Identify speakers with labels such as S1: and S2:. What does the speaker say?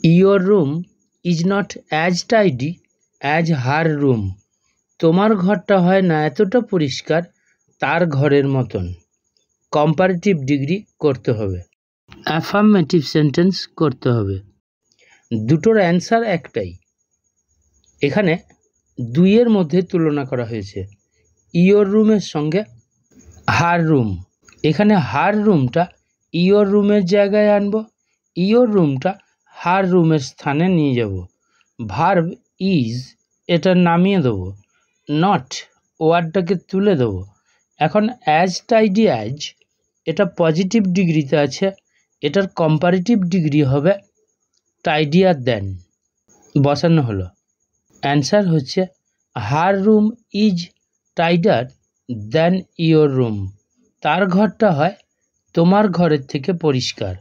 S1: Your room is not as tidy as her room. তোমার ঘরটা হয় না এতটা পরিষ্কার তার ঘরের মতন। কম্পারেটিভ ডিগ্রি করতে হবে, অ্যাফার্মেটিভ সেন্টেন্স করতে হবে। দুটোর অ্যান্সার একটাই। এখানে দুইয়ের মধ্যে তুলনা করা হয়েছে ইয়োর রুমের সঙ্গে হার রুম। এখানে হার রুমটা ইয়োর রুমের জায়গায় আনব, ইয়োর রুমটা হার রুমের স্থানে নিয়ে যাব। ভার্ব ইজ এটা নামিয়ে দেবো, নট ওয়ার্ডটাকে তুলে দেবো। এখন অ্যাজ টাইডি অ্যাজ এটা পজিটিভ ডিগ্রিতে আছে, এটার কম্পারেটিভ ডিগ্রি হবে টাইডিয়ার দেন। বসানো হলো, অ্যান্সার হচ্ছে her room is tidier than your room. তার ঘরটা হয় তোমার ঘরের থেকে পরিষ্কার।